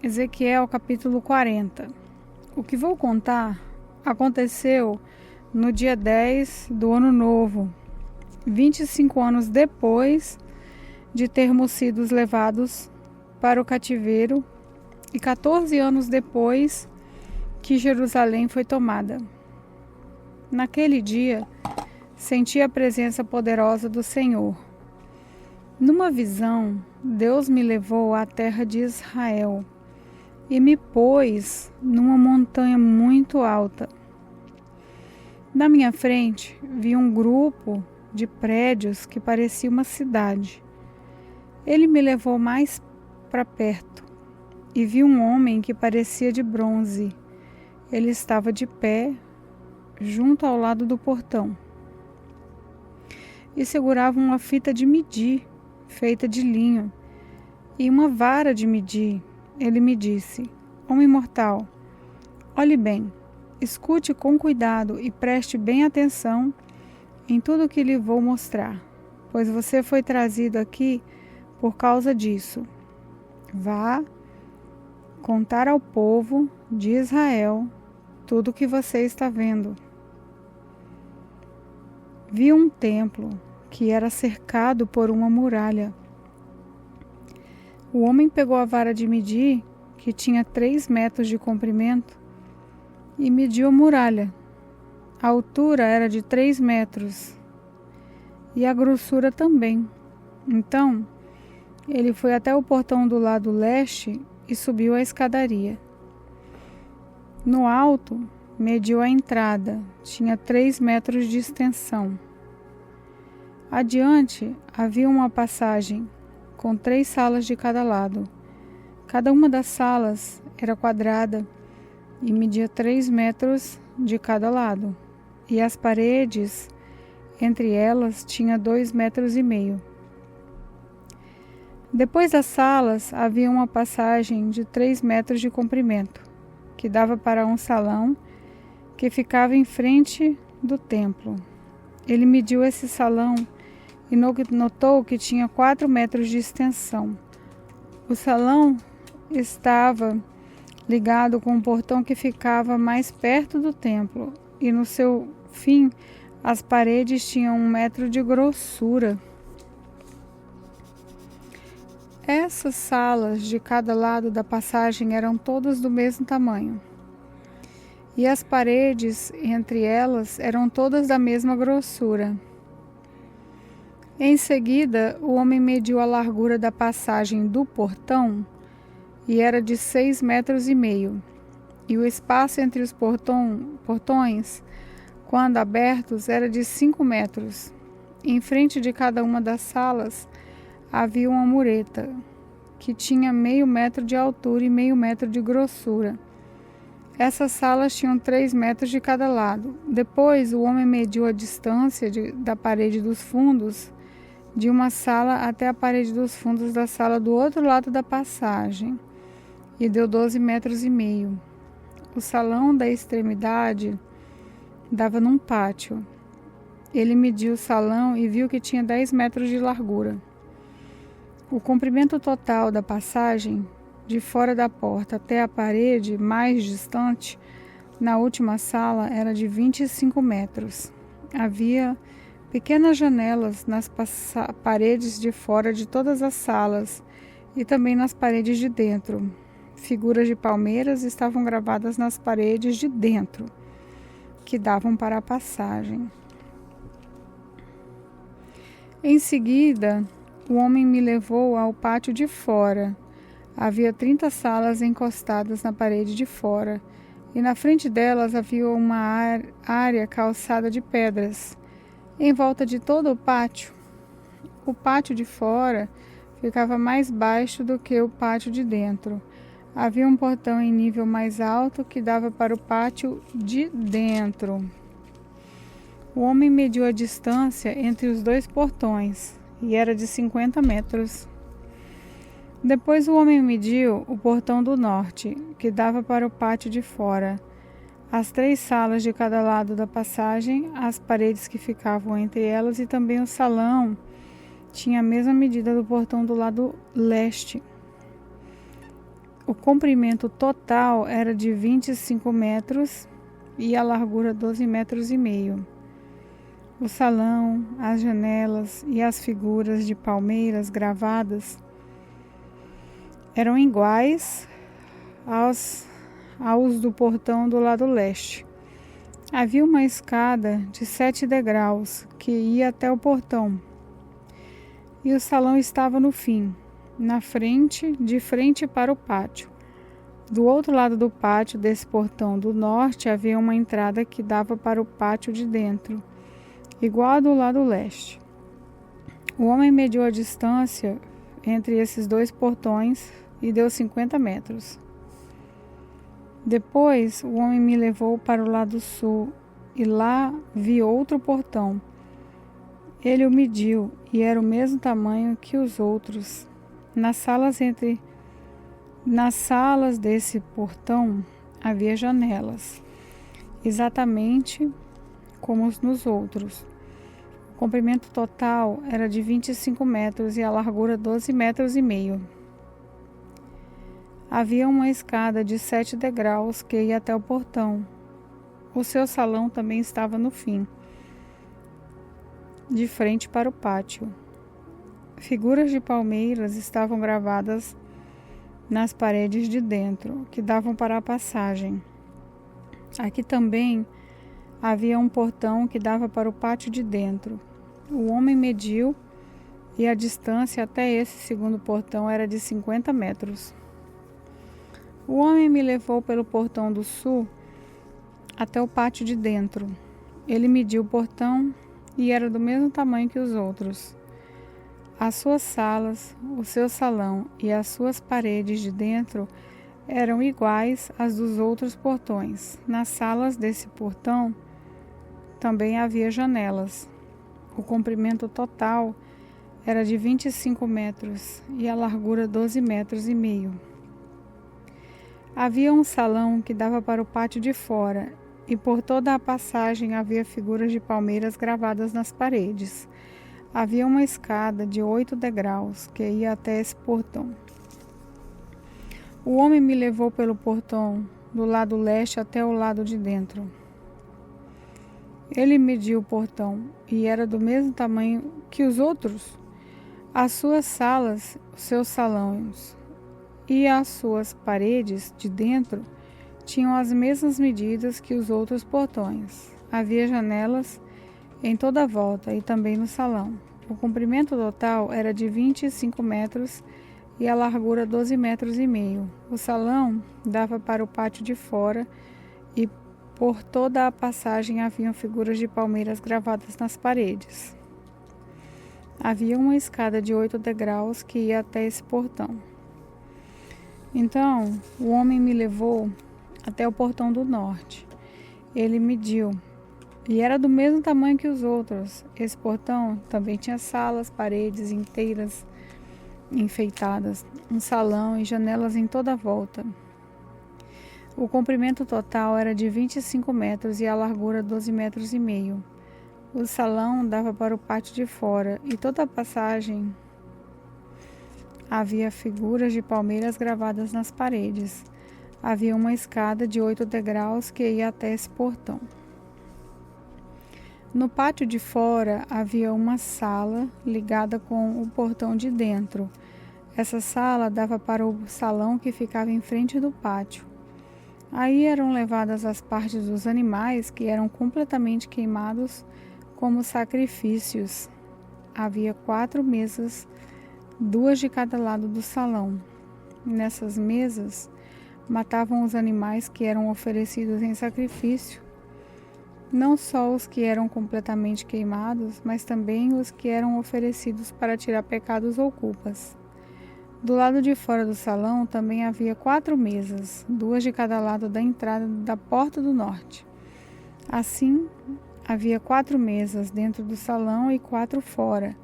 Ezequiel capítulo 40. O que vou contar aconteceu no dia 10 do ano novo, 25 anos depois de termos sido levados para o cativeiro e 14 anos depois que Jerusalém foi tomada. Naquele dia, senti a presença poderosa do Senhor. Numa visão, Deus me levou à terra de Israel e me pôs numa montanha muito alta. Na minha frente, vi um grupo de prédios que parecia uma cidade. Ele me levou mais para perto e vi um homem que parecia de bronze. Ele estava de pé, junto ao lado do portão, e segurava uma fita de medir, feita de linho, e uma vara de medir. Ele me disse: Homem mortal, olhe bem, escute com cuidado e preste bem atenção em tudo o que lhe vou mostrar, pois você foi trazido aqui por causa disso. Vá contar ao povo de Israel tudo o que você está vendo. Vi um templo que era cercado por uma muralha. O homem pegou a vara de medir, que tinha 3 metros de comprimento, e mediu a muralha. A altura era de 3 metros e a grossura também. Então, ele foi até o portão do lado leste e subiu a escadaria. No alto, mediu a entrada, tinha 3 metros de extensão. Adiante, havia uma passagem com 3 salas de cada lado. Cada uma das salas era quadrada e media 3 metros de cada lado, e as paredes entre elas tinha 2,5 metros. Depois das salas havia uma passagem de 3 metros de comprimento, que dava para um salão que ficava em frente do templo. Ele mediu esse salão e notou que tinha 4 metros de extensão. O salão estava ligado com um portão que ficava mais perto do templo, e no seu fim as paredes tinham 1 metro de grossura. Essas salas de cada lado da passagem eram todas do mesmo tamanho, e as paredes entre elas eram todas da mesma grossura. Em seguida, o homem mediu a largura da passagem do portão e era de 6,5 metros, e o espaço entre os portões, quando abertos, era de 5 metros. Em frente de cada uma das salas havia uma mureta, que tinha 0,5 metro de altura e 0,5 metro de grossura. Essas salas tinham 3 metros de cada lado. Depois, o homem mediu a distância da parede dos fundos de uma sala até a parede dos fundos da sala do outro lado da passagem, e deu 12,5 metros. O salão da extremidade dava num pátio. Ele mediu o salão e viu que tinha 10 metros de largura. O comprimento total da passagem, de fora da porta até a parede mais distante, na última sala, era de 25 metros. Havia pequenas janelas nas paredes de fora de todas as salas e também nas paredes de dentro. Figuras de palmeiras estavam gravadas nas paredes de dentro, que davam para a passagem. Em seguida, o homem me levou ao pátio de fora. Havia 30 salas encostadas na parede de fora, e na frente delas havia uma área calçada de pedras. Em volta de todo o pátio de fora ficava mais baixo do que o pátio de dentro. Havia um portão em nível mais alto que dava para o pátio de dentro. O homem mediu a distância entre os 2 portões, e era de 50 metros. Depois o homem mediu o portão do norte, que dava para o pátio de fora. As 3 salas de cada lado da passagem, as paredes que ficavam entre elas e também o salão tinha a mesma medida do portão do lado leste. O comprimento total era de 25 metros e a largura 12 metros e meio. O salão, as janelas e as figuras de palmeiras gravadas eram iguais aos do portão do lado leste. Havia uma escada de 7 degraus que ia até o portão. E o salão estava no fim, de frente para o pátio. Do outro lado do pátio desse portão do norte havia uma entrada que dava para o pátio de dentro, igual a do lado leste. O homem mediu a distância entre esses dois portões e deu 50 metros. Depois, o homem me levou para o lado sul e lá vi outro portão. Ele o mediu e era o mesmo tamanho que os outros. Nas salas desse portão havia janelas, exatamente como nos outros. O comprimento total era de 25 metros e a largura 12 metros e meio. Havia uma escada de 7 degraus que ia até o portão. O seu salão também estava no fim, de frente para o pátio. Figuras de palmeiras estavam gravadas nas paredes de dentro, que davam para a passagem. Aqui também havia um portão que dava para o pátio de dentro. O homem mediu e a distância até esse segundo portão era de 50 metros. O homem me levou pelo portão do sul até o pátio de dentro. Ele mediu o portão e era do mesmo tamanho que os outros. As suas salas, o seu salão e as suas paredes de dentro eram iguais às dos outros portões. Nas salas desse portão também havia janelas. O comprimento total era de 25 metros e a largura 12 metros e meio. Havia um salão que dava para o pátio de fora e por toda a passagem havia figuras de palmeiras gravadas nas paredes. Havia uma escada de 8 degraus que ia até esse portão. O homem me levou pelo portão do lado leste até o lado de dentro. Ele mediu o portão e era do mesmo tamanho que os outros. As suas salas, os seus salões e as suas paredes de dentro tinham as mesmas medidas que os outros portões. Havia janelas em toda a volta e também no salão. O comprimento total era de 25 metros e a largura 12 metros e meio. O salão dava para o pátio de fora e por toda a passagem haviam figuras de palmeiras gravadas nas paredes. Havia uma escada de 8 degraus que ia até esse portão. Então, o homem me levou até o portão do norte. Ele mediu e era do mesmo tamanho que os outros. Esse portão também tinha salas, paredes inteiras enfeitadas, um salão e janelas em toda a volta. O comprimento total era de 25 metros e a largura 12 metros e meio. O salão dava para o pátio de fora e toda a passagem havia figuras de palmeiras gravadas nas paredes. Havia uma escada de 8 degraus que ia até esse portão. No pátio de fora havia uma sala ligada com o portão de dentro. Essa sala dava para o salão que ficava em frente do pátio. Aí eram levadas as partes dos animais que eram completamente queimados como sacrifícios. Havia 4 mesas, 2 de cada lado do salão. Nessas mesas, matavam os animais que eram oferecidos em sacrifício, não só os que eram completamente queimados, mas também os que eram oferecidos para tirar pecados ou culpas. Do lado de fora do salão também havia 4 mesas, 2 de cada lado da entrada da porta do norte. Assim, havia 4 mesas dentro do salão e 4 fora.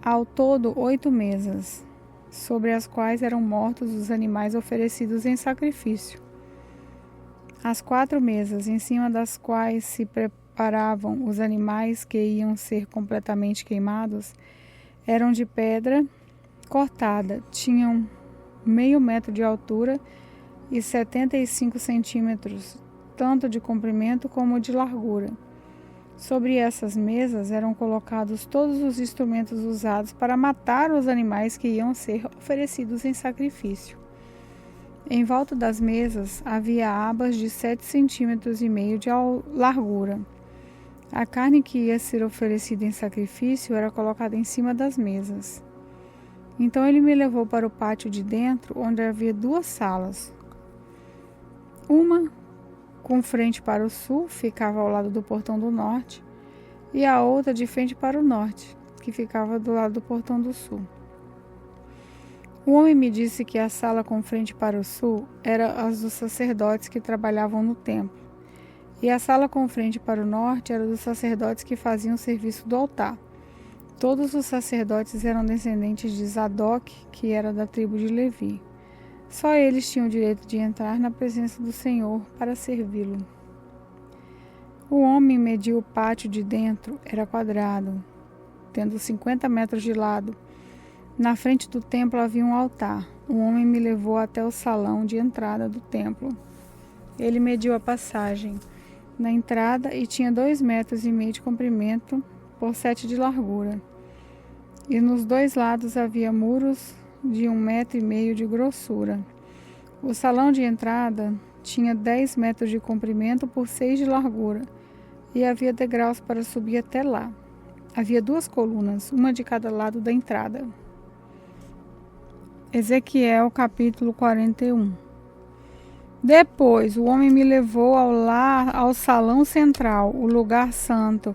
Ao todo, 8 mesas, sobre as quais eram mortos os animais oferecidos em sacrifício. As 4 mesas, em cima das quais se preparavam os animais que iam ser completamente queimados, eram de pedra cortada, tinham meio metro de altura e 75 centímetros, tanto de comprimento como de largura. Sobre essas mesas eram colocados todos os instrumentos usados para matar os animais que iam ser oferecidos em sacrifício. Em volta das mesas havia abas de 7,5 centímetros de largura. A carne que ia ser oferecida em sacrifício era colocada em cima das mesas. Então ele me levou para o pátio de dentro, onde havia 2 salas. Uma com frente para o sul, ficava ao lado do portão do norte, e a outra de frente para o norte, que ficava do lado do portão do sul. O homem me disse que a sala com frente para o sul era as dos sacerdotes que trabalhavam no templo, e a sala com frente para o norte era dos sacerdotes que faziam o serviço do altar. Todos os sacerdotes eram descendentes de Zadok, que era da tribo de Levi. Só eles tinham o direito de entrar na presença do Senhor para servi-lo. O homem mediu o pátio de dentro, era quadrado, tendo 50 metros de lado. Na frente do templo havia um altar. O homem me levou até o salão de entrada do templo. Ele mediu a passagem na entrada e tinha 2,5 metros de comprimento por 7 de largura. E nos 2 lados havia muros de 1,5 metro de grossura. O salão de entrada tinha 10 metros de comprimento por 6 de largura, e havia degraus para subir até lá. Havia 2 colunas, uma de cada lado da entrada. Ezequiel capítulo 41. Depois o homem me levou ao salão central, o lugar santo.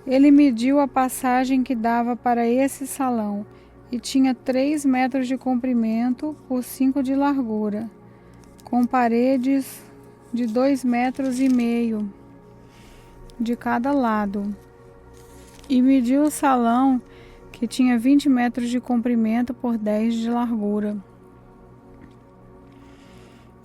Ele mediu a passagem que dava para esse salão, e tinha 3 metros de comprimento por 5 de largura, com paredes de 2,5 metros de cada lado. E mediu o salão, que tinha 20 metros de comprimento por 10 de largura.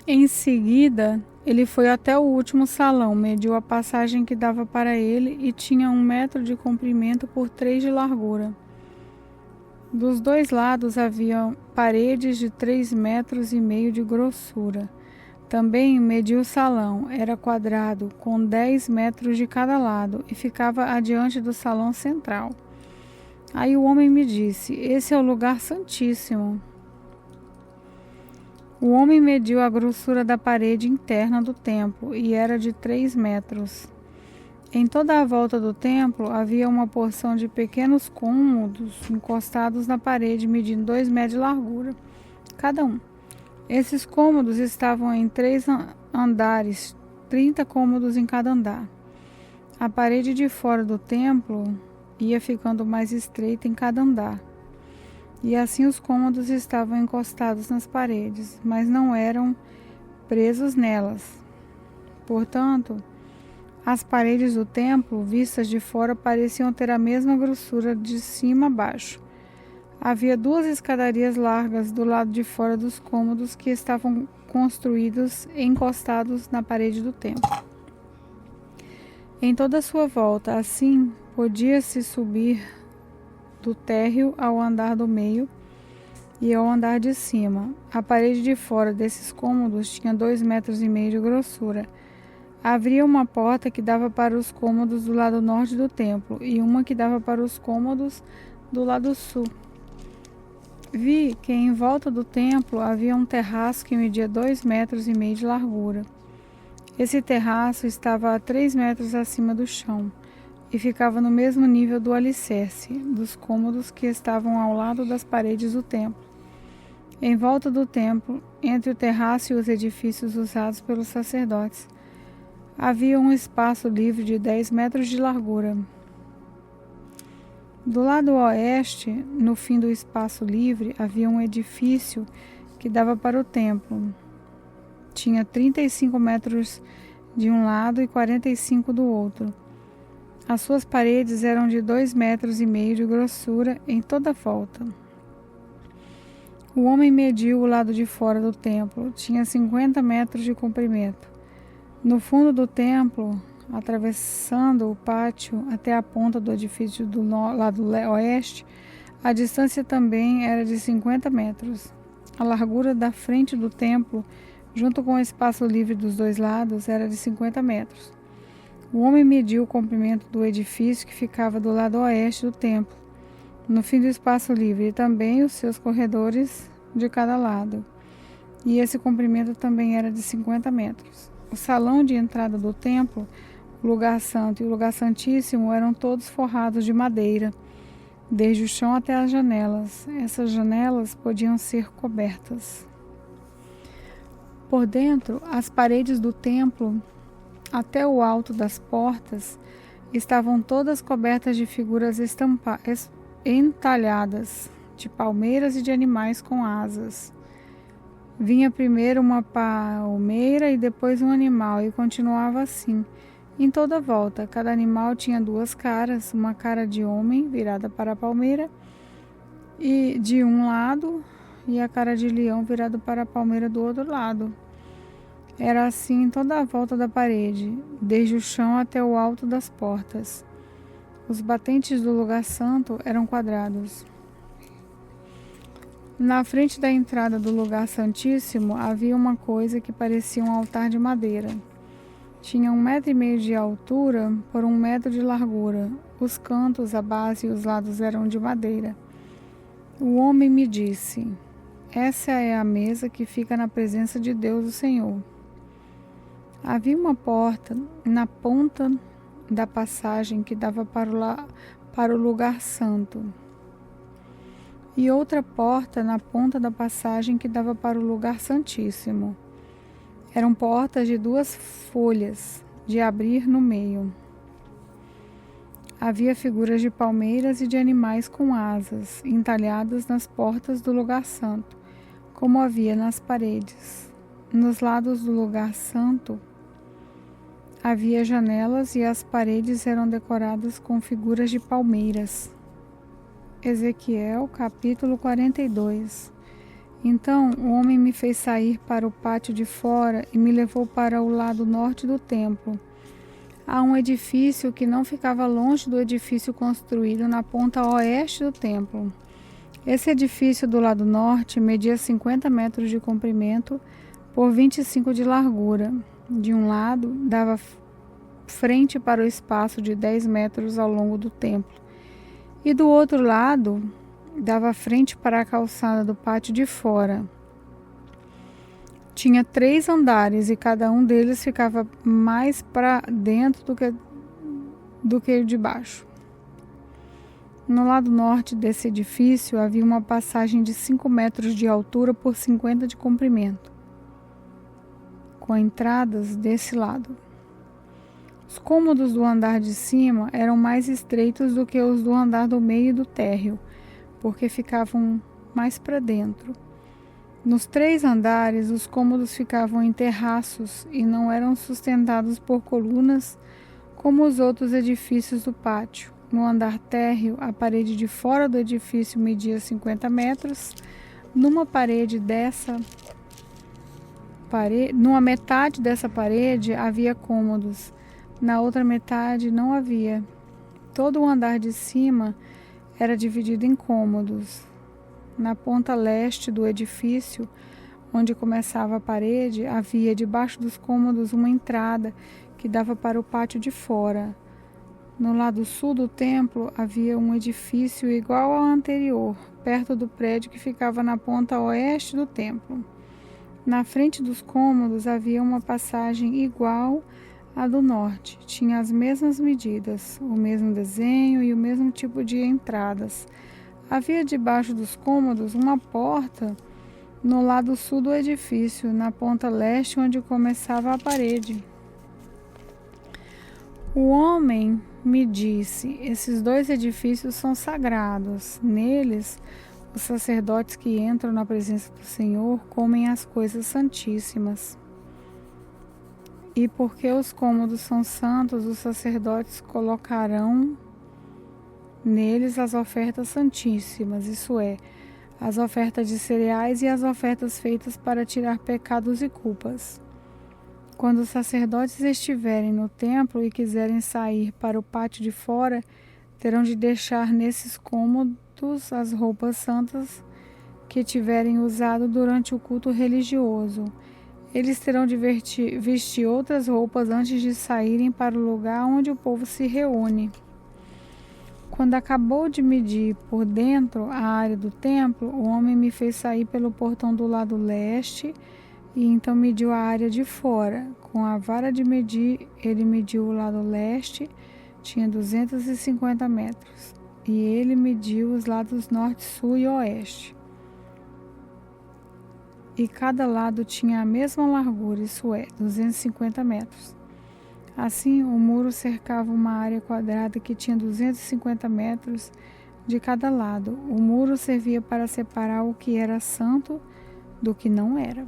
Em seguida, ele foi até o último salão, mediu a passagem que dava para ele e tinha 1 metro de comprimento por 3 de largura. Dos 2 lados havia paredes de 3,5 metros de grossura. Também mediu o salão, era quadrado, com 10 metros de cada lado, e ficava adiante do salão central. Aí o homem me disse: esse é o lugar santíssimo. O homem mediu a grossura da parede interna do templo, e era de 3 metros. Em toda a volta do templo havia uma porção de pequenos cômodos encostados na parede, medindo 2 metros de largura cada um. Esses cômodos estavam em 3 andares, 30 cômodos em cada andar. A parede de fora do templo ia ficando mais estreita em cada andar, e assim os cômodos estavam encostados nas paredes, mas não eram presos nelas. Portanto, as paredes do templo, vistas de fora, pareciam ter a mesma grossura de cima a baixo. Havia 2 escadarias largas do lado de fora dos cômodos, que estavam construídos e encostados na parede do templo. Em toda a sua volta, assim, podia-se subir do térreo ao andar do meio e ao andar de cima. A parede de fora desses cômodos tinha 2,5 metros de grossura. Havia uma porta que dava para os cômodos do lado norte do templo e uma que dava para os cômodos do lado sul. Vi que em volta do templo havia um terraço que media 2,5 metros de largura. Esse terraço estava a 3 metros acima do chão e ficava no mesmo nível do alicerce dos cômodos que estavam ao lado das paredes do templo. Em volta do templo, entre o terraço e os edifícios usados pelos sacerdotes, havia um espaço livre de 10 metros de largura. Do lado oeste, no fim do espaço livre, havia um edifício que dava para o templo. Tinha 35 metros de um lado e 45 do outro. As suas paredes eram de 2,5 metros de grossura em toda a volta. O homem mediu o lado de fora do templo. Tinha 50 metros de comprimento. No fundo do templo, atravessando o pátio até a ponta do edifício do lado oeste, a distância também era de 50 metros. A largura da frente do templo, junto com o espaço livre dos dois lados, era de 50 metros. O homem mediu o comprimento do edifício que ficava do lado oeste do templo, no fim do espaço livre, e também os seus corredores de cada lado. E esse comprimento também era de 50 metros. O salão de entrada do templo, o lugar santo e o lugar santíssimo eram todos forrados de madeira, desde o chão até as janelas. Essas janelas podiam ser cobertas. Por dentro, as paredes do templo, até o alto das portas, estavam todas cobertas de figuras entalhadas, de palmeiras e de animais com asas. Vinha primeiro uma palmeira e depois um animal, e continuava assim. Em toda a volta, cada animal tinha duas caras, uma cara de homem virada para a palmeira e de um lado, e a cara de leão virada para a palmeira do outro lado. Era assim em toda a volta da parede, desde o chão até o alto das portas. Os batentes do lugar santo eram quadrados. Na frente da entrada do lugar santíssimo havia uma coisa que parecia um altar de madeira. Tinha 1,5 metros de altura por 1 metro de largura. Os cantos, a base e os lados eram de madeira. O homem me disse: essa é a mesa que fica na presença de Deus, o Senhor. Havia uma porta na ponta da passagem que dava para o lugar santo, e outra porta na ponta da passagem que dava para o lugar santíssimo. Eram portas de 2 folhas, de abrir no meio. Havia figuras de palmeiras e de animais com asas, entalhadas nas portas do lugar santo, como havia nas paredes. Nos lados do lugar santo havia janelas e as paredes eram decoradas com figuras de palmeiras. Ezequiel, capítulo 42. Então o homem me fez sair para o pátio de fora e me levou para o lado norte do templo. Há um edifício que não ficava longe do edifício construído na ponta oeste do templo. Esse edifício do lado norte media 50 metros de comprimento por 25 de largura. De um lado, dava frente para o espaço de 10 metros ao longo do templo. E do outro lado, dava frente para a calçada do pátio de fora. Tinha 3 andares e cada um deles ficava mais para dentro do que o de baixo. No lado norte desse edifício havia uma passagem de 5 metros de altura por 50 de comprimento, com entradas desse lado. Os cômodos do andar de cima eram mais estreitos do que os do andar do meio e do térreo, porque ficavam mais para dentro. Nos 3 andares, os cômodos ficavam em terraços e não eram sustentados por colunas como os outros edifícios do pátio. No andar térreo, a parede de fora do edifício media 50 metros. Numa metade dessa parede havia cômodos. Na outra metade não havia. Todo o andar de cima era dividido em cômodos. Na ponta leste do edifício, onde começava a parede, havia debaixo dos cômodos uma entrada que dava para o pátio de fora. No lado sul do templo havia um edifício igual ao anterior, perto do prédio que ficava na ponta oeste do templo. Na frente dos cômodos havia uma passagem igual à do norte. Tinha as mesmas medidas, o mesmo desenho e o mesmo tipo de entradas. Havia debaixo dos cômodos uma porta no lado sul do edifício, na ponta leste onde começava a parede. O homem me disse: esses 2 edifícios são sagrados. Neles, os sacerdotes que entram na presença do Senhor comem as coisas santíssimas. E porque os cômodos são santos, os sacerdotes colocarão neles as ofertas santíssimas, isso é, as ofertas de cereais e as ofertas feitas para tirar pecados e culpas. Quando os sacerdotes estiverem no templo e quiserem sair para o pátio de fora, terão de deixar nesses cômodos as roupas santas que tiverem usado durante o culto religioso. Eles terão de vestir outras roupas antes de saírem para o lugar onde o povo se reúne. Quando acabou de medir por dentro a área do templo, o homem me fez sair pelo portão do lado leste e então mediu a área de fora. Com a vara de medir, ele mediu o lado leste, tinha 250 metros, e ele mediu os lados norte, sul e oeste. E cada lado tinha a mesma largura, isso é, 250 metros. Assim, o muro cercava uma área quadrada que tinha 250 metros de cada lado. O muro servia para separar o que era santo do que não era.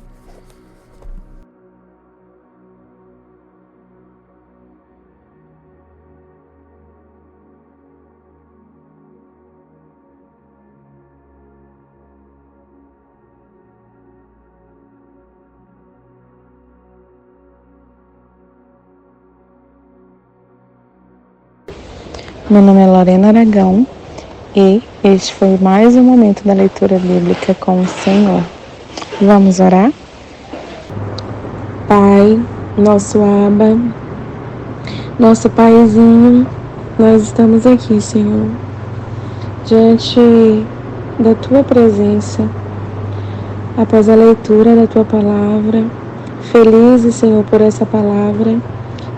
Meu nome é Lorena Aragão e este foi mais um momento da leitura bíblica com o Senhor. Vamos orar? Pai, nosso Abba, nosso Paizinho, nós estamos aqui, Senhor, diante da Tua presença, após a leitura da Tua palavra, felizes, Senhor, por essa palavra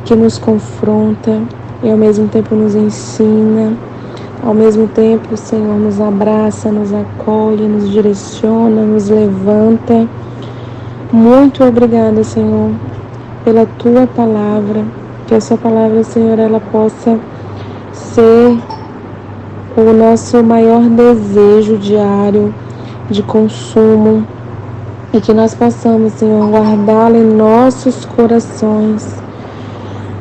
que nos confronta e ao mesmo tempo nos ensina, ao mesmo tempo, Senhor, nos abraça, nos acolhe, nos direciona, nos levanta. Muito obrigada, Senhor, pela Tua palavra, que essa palavra, Senhor, ela possa ser o nosso maior desejo diário de consumo e que nós possamos, Senhor, guardá-la em nossos corações.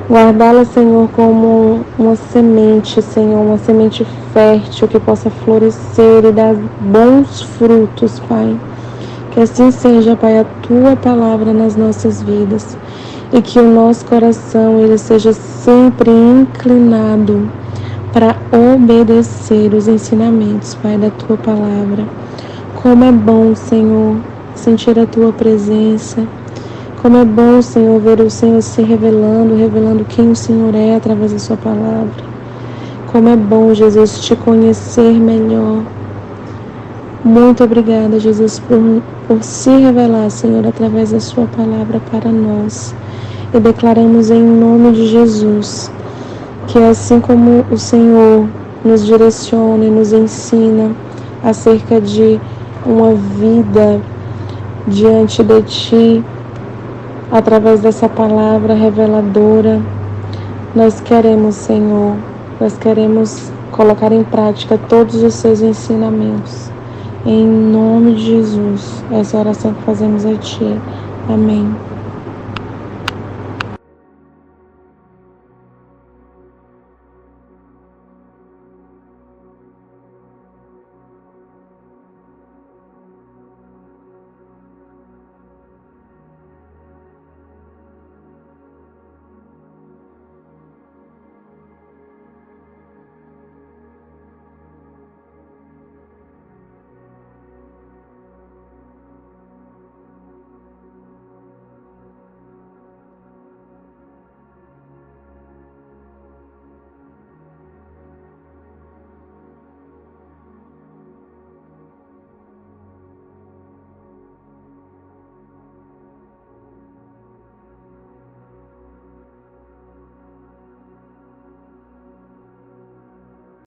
Guardá-la, Senhor, como uma semente, Senhor, uma semente fértil que possa florescer e dar bons frutos, Pai. Que assim seja, Pai, a Tua palavra nas nossas vidas e que o nosso coração ele seja sempre inclinado para obedecer os ensinamentos, Pai, da Tua palavra. Como é bom, Senhor, sentir a Tua presença. Como é bom, Senhor, ver o Senhor se revelando quem o Senhor é através da Sua palavra. Como é bom, Jesus, Te conhecer melhor. Muito obrigada, Jesus, por se revelar, Senhor, através da Sua palavra para nós. E declaramos em nome de Jesus, que assim como o Senhor nos direciona e nos ensina acerca de uma vida diante de Ti, através dessa palavra reveladora, nós queremos, Senhor, nós queremos colocar em prática todos os Seus ensinamentos. Em nome de Jesus, essa oração que fazemos a Ti. Amém.